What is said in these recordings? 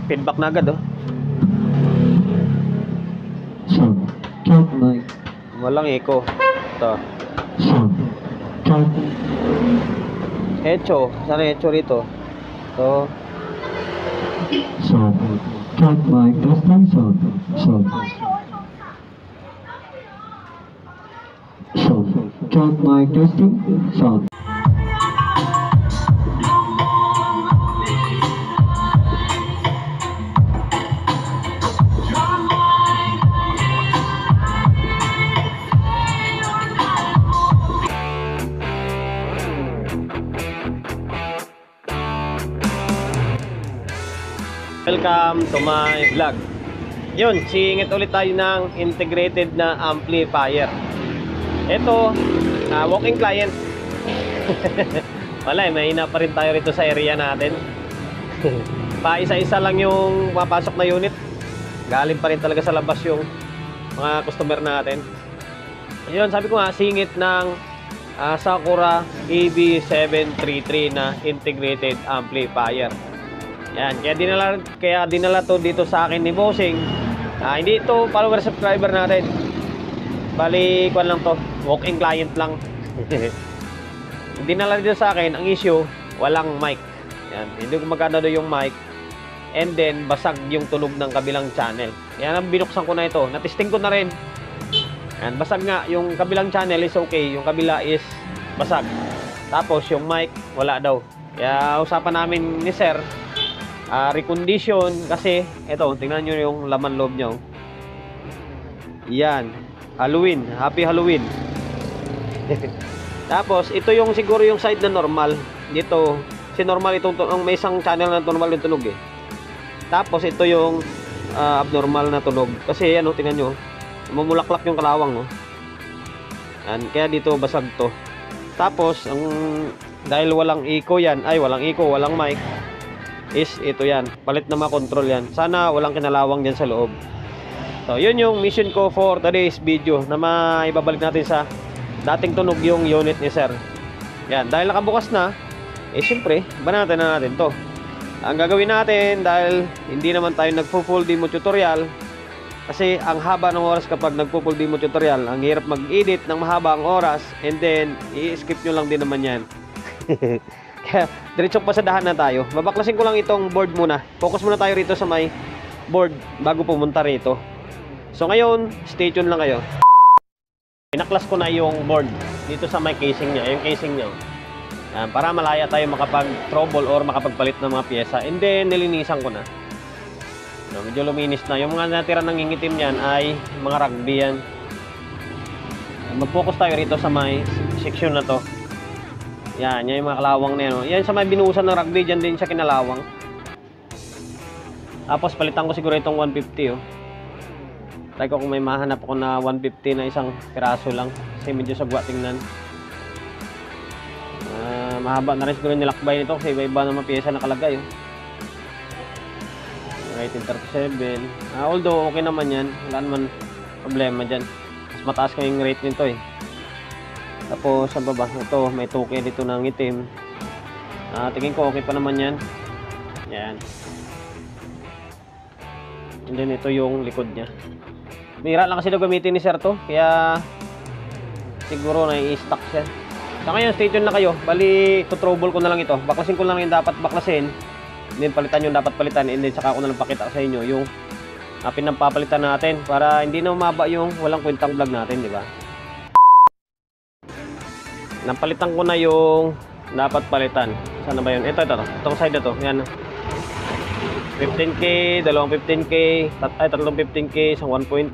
feedback na agad, oh. Sound. Check mic. Walang echo. Ito. Sound. Check. Echo. Sana echo rito. Ito. Sound. Check mic. Testing sound. Sound. Sound. Check mic. Testing sound. Welcome to my vlog. Yun, singit ulit tayo ng integrated na amplifier. Ito, walking client. Wala, mahina pa rin tayo rito sa area natin. Pa isa-isa lang yung mapasok na unit. Galing pa rin talaga sa labas yung mga customer natin. Yun, sabi ko nga, singit ng Sakura EB733 na integrated amplifier. Yan, kaya dinala to dito sa akin ni Bossing. Hindi ito follower subscriber natin. Bali, kuan lang to, walk-in client lang. Dinala dito sa akin, ang issue, walang mic. Yan, hindi ko maganda doon yung mic. And then, basag yung tunog ng kabilang channel. Yan, binuksan ko na ito. Natesting ko na rin. Yan, basag nga, yung kabilang channel is okay. Yung kabila is basag. Tapos, yung mic, wala daw. Kaya, usapan namin ni Sir, recondition kasi ito, tingnan nyo yung laman loob nyo. Yan, Halloween, happy Halloween. Tapos ito yung siguro yung side na normal. Dito si normal itong may isang channel na normal yung tunog eh. Tapos ito yung abnormal na tunog kasi ano, tingnan nyo, mamulaklak yung kalawang, no? Yan, kaya dito basag to. Tapos ang dahil walang echo yan, walang echo, walang mic, is ito yan, palit na makontrol yan. Sana walang kinalawang dyan sa loob. So yun yung mission ko for today's video, na maibabalik natin sa dating tunog yung unit ni Sir. Yan, dahil nakabukas na, syempre banatan na natin to. Ang gagawin natin, dahil hindi naman tayo nagpo-full demo tutorial, kasi ang haba ng oras kapag nagpo-full demo tutorial, ang hirap mag-edit ng mahaba ang oras, and then i-skip nyo lang din naman yan. Kaya diretsong pasadahan na tayo. Babaklasin ko lang itong board muna. Focus muna tayo rito sa may board bago pumunta rito. So ngayon, stay tuned lang kayo. Pinaklas ko na yung board dito sa may casing niya, yung casing niya. Para malaya tayo makapag-trouble or makapagpalit ng mga pyesa. And then nilinisan ko na. So, medyo luminis na. Yung mga natira ng ngingitim yan ay mga rugby yan. Mag-focus tayo rito sa may section na to. Yan, yan yung mga kalawang na yan. Yan sa may binuhusan ng rugby, dyan din siya kinalawang. Tapos palitan ko siguro itong 150, oh. Try ko kung may mahanap ako na 150 na isang piraso lang. Kasi medyo sagwa tingnan. Mahaba na rin siguro nilakbay nito kasi iba-iba naman pyesa nakalagay, oh. 1937. Although okay naman yan. Wala naman problema dyan. Mas mataas ko yung rate nito, eh. Tapos sa baba, ito may tuki dito ng itim. Tingin ko okay pa naman yan. Yan. And then ito yung likod niya. Mira lang kasi na gamitin ni Sir to, kaya siguro na-i-stock siya. So ngayon, stay tuned na kayo. Bali, to-trouble ko na lang ito. Baklasin ko lang yung dapat baklasin. And then palitan yung dapat palitan. And then saka ko na lang pakita sa inyo yung pinampapalitan natin, para hindi na umaba yung walang kwentang vlog natin, di ba? Napalitan ko na yung dapat palitan. Sana ba yun? Ito. Itong side na to. Yan. 15K, dalawang 15K, tatlong 15K, isang 1.2.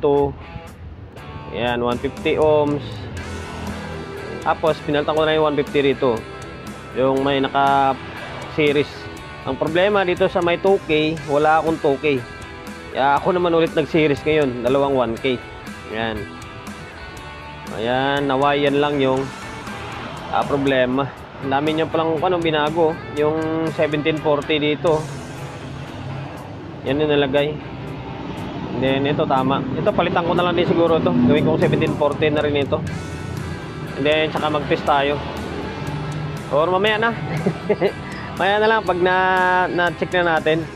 Yan, 150 ohms. Tapos, pinalitan ko na yung 150 rito. Yung may naka-series. Ang problema dito sa may 2K, wala akong 2K. Kaya ako naman ulit nag-series ngayon. Dalawang 1K. Yan. Ayan, naway yan lang yung problema. Ang dami niya palang binago. Yung 1740 dito, yan yung nalagay. And then ito tama. Ito palitan ko na lang din siguro to. Gawin kong 1740 na rin ito. And then saka mag-test tayo. Or mamaya na. Mamaya na lang pag na-check na natin.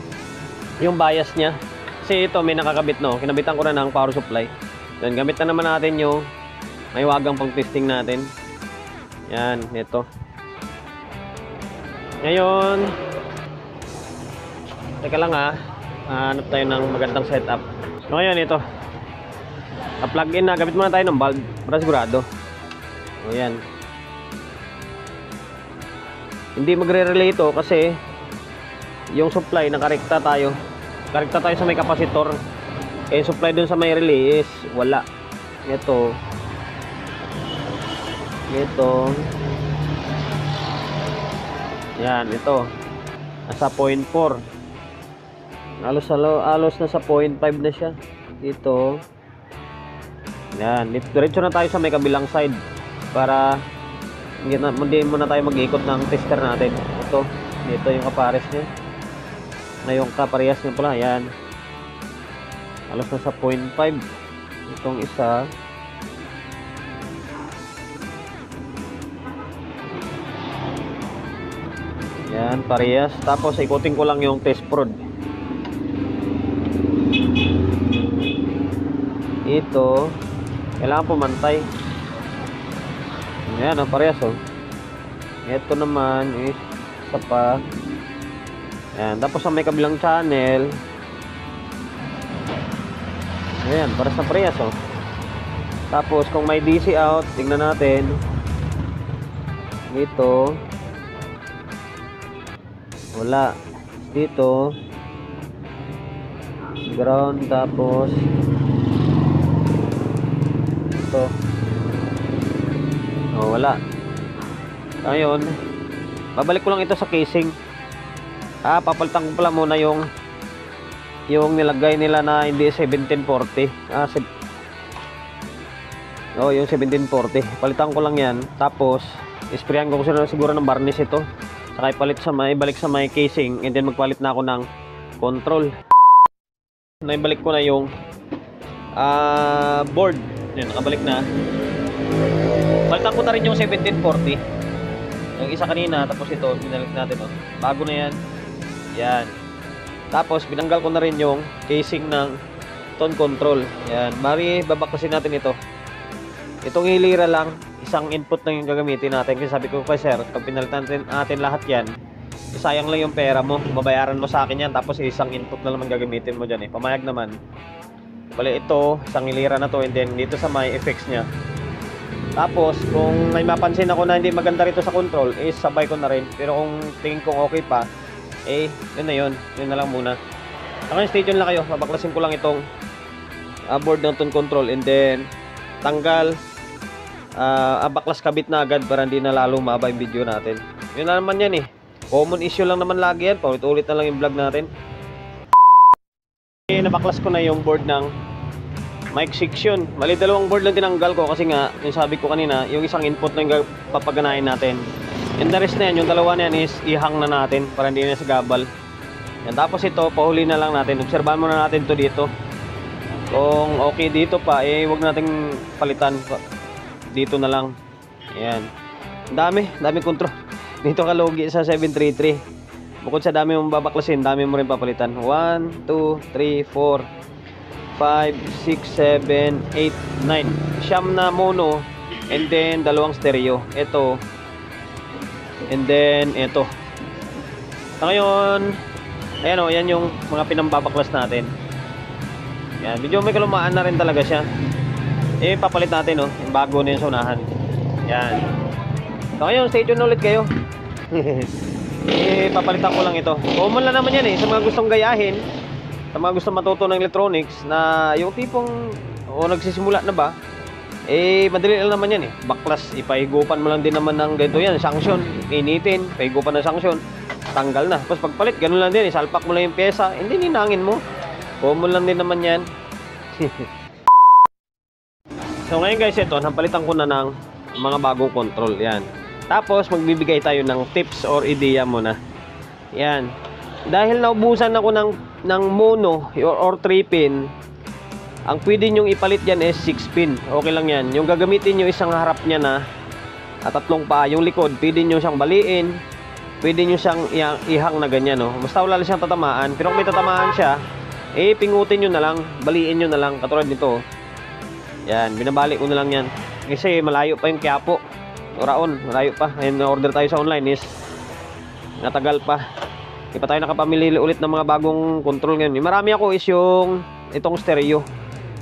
yung bias niya. Kasi ito may nakakabit, no, kinabitan ko na ng power supply. Then gamit na naman natin yung may wagang pang testing natin. Yan, ito. Ngayon, teka lang hanap tayo ng magandang setup. So ngayon ito, plug in na, gamit muna tayo ng bulb para sigurado. O yan, hindi magre-relay ito kasi yung supply nakarekta tayo sa may kapasitor. Yung supply dun sa may relay is wala. Ito yan, ito nasa 0.4, halos nasa 0.5 na siya dito. Yan, diretso na tayo sa may kabilang side para hindi muna tayo mag-ikot ng tester natin. Dito yung kapares niya, yung kaparehas niya pala. Yan, halos nasa 0.5 itong isa. Yan, parehas. Tapos ikutin ko lang yung test prod. Ito, kailangan pumantay. Yan, parehas Ito naman is isa pa. Yan, tapos sa may kabilang channel. Ayan, para sa parehas Tapos kung may DC out, tingnan natin. Dito wala. Dito ground, tapos ito wala. Ngayon babalik ko lang ito sa casing. Papalitan ko pala muna yung nilagay nila na hindi 1740. Yung 1740, palitan ko lang yan. Tapos isprayan ko siguro ng varnish ito, saka ibalik sa may casing, and then magpalit na ako ng control. Naibalik ko na yung board. Yan, nakabalik na. Palitan ko na rin yung 1740, yung isa kanina. Tapos ito binalik natin bago na yan. Yan, tapos binanggal ko na rin yung casing ng tone control. Yan, bari babaklasin natin ito. Itong hilira lang, isang input lang yung gagamitin natin. Kasi sabi ko kay sir, pag pinalitan natin lahat yan, sayang lang yung pera mo, mabayaran mo sa akin yan, tapos isang input na naman gagamitin mo dyan pamayag naman. Bali ito, isang hilira na to, and then dito sa may effects nya. Tapos kung may mapansin ako na hindi maganda rito sa control, sabay ko na rin. Pero kung tingin kong okay pa, yun na yun na lang muna. Ngayon stay tuned lang kayo, babaklasin ko lang itong board ng tone control, and then tanggal, baklas kabit na agad para hindi na lalo mahaba yung video natin. Yun na naman yan common issue lang naman lagi yan, paulit-ulit na lang yung vlog natin. Nabaklas ko na yung board ng mic section. Bali, dalawang board lang tinanggal ko kasi nga, yung sabi ko kanina, yung isang input na yung papaganahin natin. And the rest na yan, yung dalawa na yan is ihang na natin para hindi na sa gabal. Yan, tapos ito, pahuli na lang natin. Obserbahan muna natin to dito. Kung okay dito pa, wag nating palitan. Dito na lang. Ayan. Dami control. Dito ka logi sa 733. Bukod sa dami mong babaklasin, dami mo rin papalitan. 1, 2, 3, 4, 5, 6, 7, 8, 9. Siyam na mono, and then dalawang stereo. Ito, and then ito. Ngayon, ayan yan yung mga pinambabaklas natin. Yan, medyo may kalumaan na rin talaga siya. Papalit natin yung bago na yung sa unahan. Yan. So ngayon, stay tuned ulit kayo. Papalitan ko lang ito. Common lang naman yan sa mga gustong gayahin, sa mga gustong matuto ng electronics, na yung tipong nagsisimula na ba, madali lang naman yan baklas, ipahigupan mo lang din naman ng ganito yan, sanction, initin, pahigupan ng sanction, tanggal na. Tapos pagpalit, ganun lang din, isalpak mo lang yung pyesa, hindi ninangin mo. Common lang din naman yan. So ngayon guys, ito, napalitan ko na ng mga bagong control. Yan. Tapos magbibigay tayo ng tips or ideya muna. Yan. Dahil naubusan ako ng mono or 3 pin, ang pwede nyong ipalit dyan is 6 pin. Okay lang yan. Yung gagamitin nyo isang harap nya na at tatlong paa. Yung likod, pwede nyo siyang baliin. pwede nyo siyang ihang na ganyan, no? Basta wala lang siyang tatamaan. Pero kung may tatamaan siya, eh, pingutin nyo na lang, baliin nyo na lang, katulad nito. Yan, binabalik ko na lang yan. Kasi malayo pa yung Quiapo. Oraon, malayo pa. Ayun, na-order tayo sa online is natagal pa. Hindi pa tayo nakapamili ulit ng mga bagong control ngayon. Marami ako is yung itong stereo.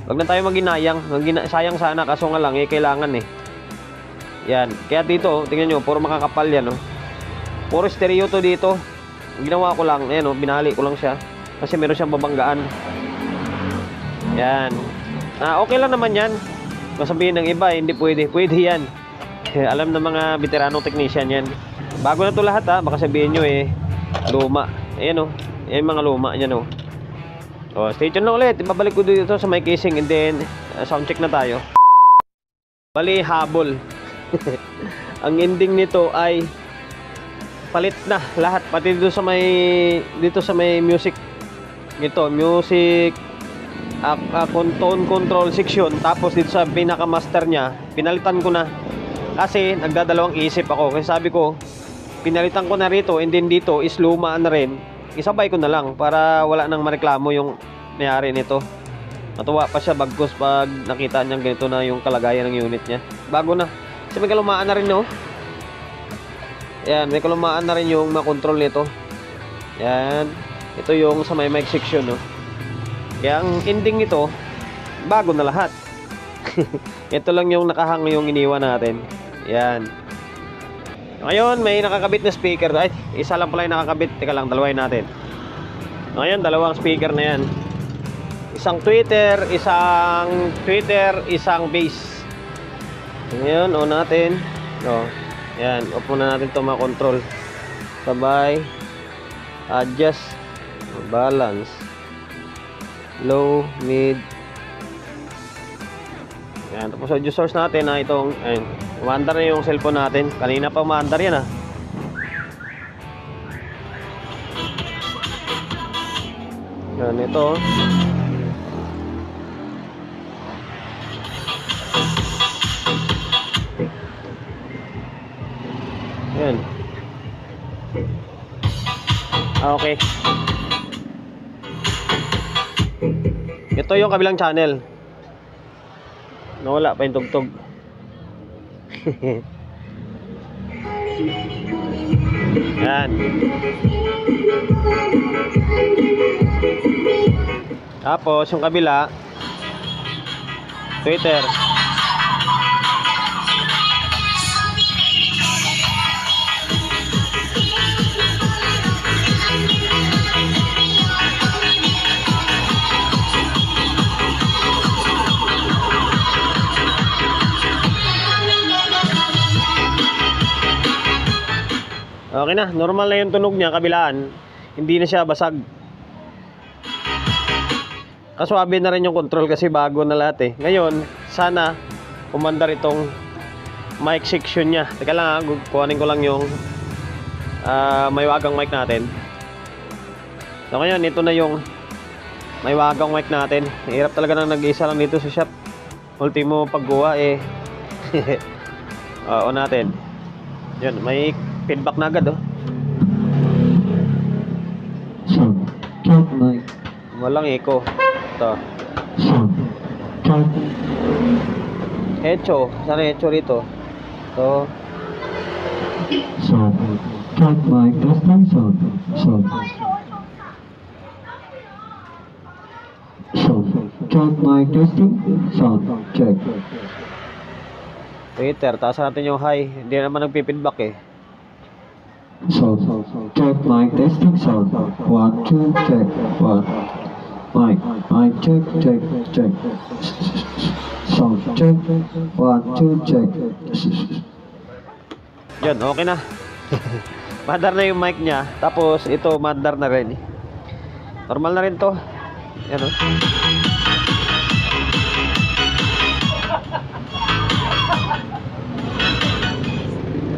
Wag na tayo maginayang. Sayang sana, kaso nga lang, eh, kailangan eh. Yan, kaya dito, tingnan nyo, puro makakapal yan, no? Puro stereo to dito. Ginawa ko lang, ayan, no, binali ko lang siya. Kasi meron siyang babanggaan. Yan. Okay lang naman yan. Masabihin ng iba, hindi pwede. Pwede yan. Alam ng mga veteranong technician yan. Bago na to lahat, ha. Baka sabihin nyo, eh, luma. Ayan, no. Ayan mga luma niya, no. So, stay tuned na ulit. Ibabalik ko dito sa may casing and then sound check na tayo. Bali, habol. Ang ending nito ay palit na lahat, pati dito sa may music nito, music tone control section. Tapos dito sa pinaka master niya, pinalitan ko na kasi nagdadalawang isip ako. Kasi sabi ko, pinalitan ko na rito and then dito is luma na rin, isabay ko na lang para wala nang mareklamo yung mayari nito. Matuwa pa siya bagkus pag nakita niya ganito na yung kalagayan ng unit niya. Bago na. Kasi may kalumaan na rin, no? Yan, may kalumaan na rin yung makontrol nito. Yan. Ito yung sa may mic section, no? Kaya ang ending nito, bago na lahat. Ito lang yung nakahang yung iniwan natin. Yan. Ngayon, may nakakabit na speaker. Ay, isa lang pala yung nakakabit. Teka lang, dalawain natin. Ngayon, dalawang speaker na yan. Isang tweeter, isang bass. Ngayon, on natin. O, yan, off muna natin ito makontrol. Sabay. Adjust. Balance. Low, mid. Yan, tapos audio source natin na itong, ayun, umaandar na yung cellphone natin. Kanina pa umaandar yan, ha. Yan, ito. Yan. Okay. Ito yung kabilang channel. Nawala pa yung tugtog. Yan. Tapos yung kabila, Twitter. Okay na, normal na yung tunog niya, kabilaan. Hindi na siya basag. Kaswabe na rin yung control kasi bago na lahat eh. Ngayon, sana umandar itong mic section niya. Teka lang, kuhanin ko lang yung may wagang mic natin. So ngayon, ito na yung may wagang mic natin. Hirap talaga na nag-isa lang dito sa shop. Ultimo paggawa eh. On natin. Yan, may feedback na agad, oh. Sound. Check mic. Walang echo. Ito. Sound. Check. Echo. Sana echo rito. Ito. Sound. Check mic. Testing sound. Sound. Sound. Check mic. Testing sound. Check. Twitter. Taas natin yung high. Hindi naman nagpipidback eh. Sound. Check mic. Testing sound. 1, 2, check. 1. Mic. Mic. Check. Check. Check. Sound. Check. 1, 2, check. Yun, okay na. Mandar na yung mic niya. Tapos ito, mandar na rin. Normal na rin to. Yan, oh.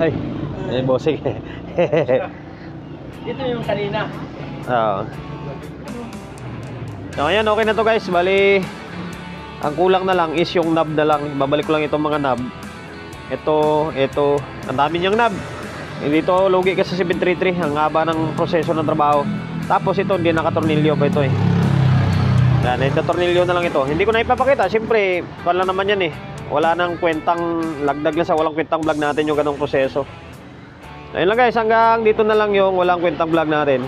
Ay, bossing. Ito yung kanina. Oo. So, ayan, okay na to guys. Bali, ang kulang na lang is yung knob na lang. Babalik ko lang itong mga knob. Ito. Ang dami niyang knob. Hindi to lugi kasi 733, ang haba ng proseso ng trabaho. Tapos ito hindi nakatornilyo pa ito eh. Yan, ito tornilyo na lang ito. Hindi ko na ipapakita, siyempre wala naman yan eh. Wala nang kwentang lagdag lang sa walang kwentang vlog natin yung ganong proseso. Ayun lang guys, hanggang dito na lang yung walang kwentang vlog natin.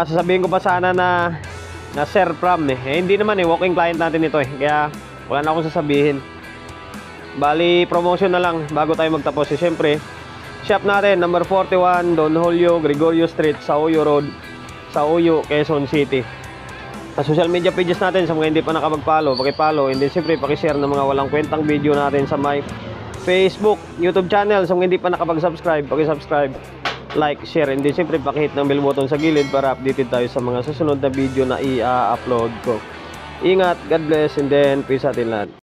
Sasabihin ko pa sana na Sir Pram eh. Hindi naman eh, walking client natin ito eh. Kaya wala na akong sasabihin. Bali, promotion na lang bago tayo magtapos. Siyempre, shop natin, number 41, Don Julio Gregorio Street, Sauyo Road, Sauyo, Quezon City. Sa social media pages natin, sa mga hindi pa nakapag-follow, paki-follow, and then siyempre paki-share ng mga walang kwentang video natin sa my Facebook, YouTube channel. Sa mga hindi pa nakapag-subscribe, paki-subscribe, like, share, and then siyempre paki-hit ng bell button sa gilid para updated tayo sa mga susunod na video na i-upload ko. Ingat, God bless, and then peace atin lahat.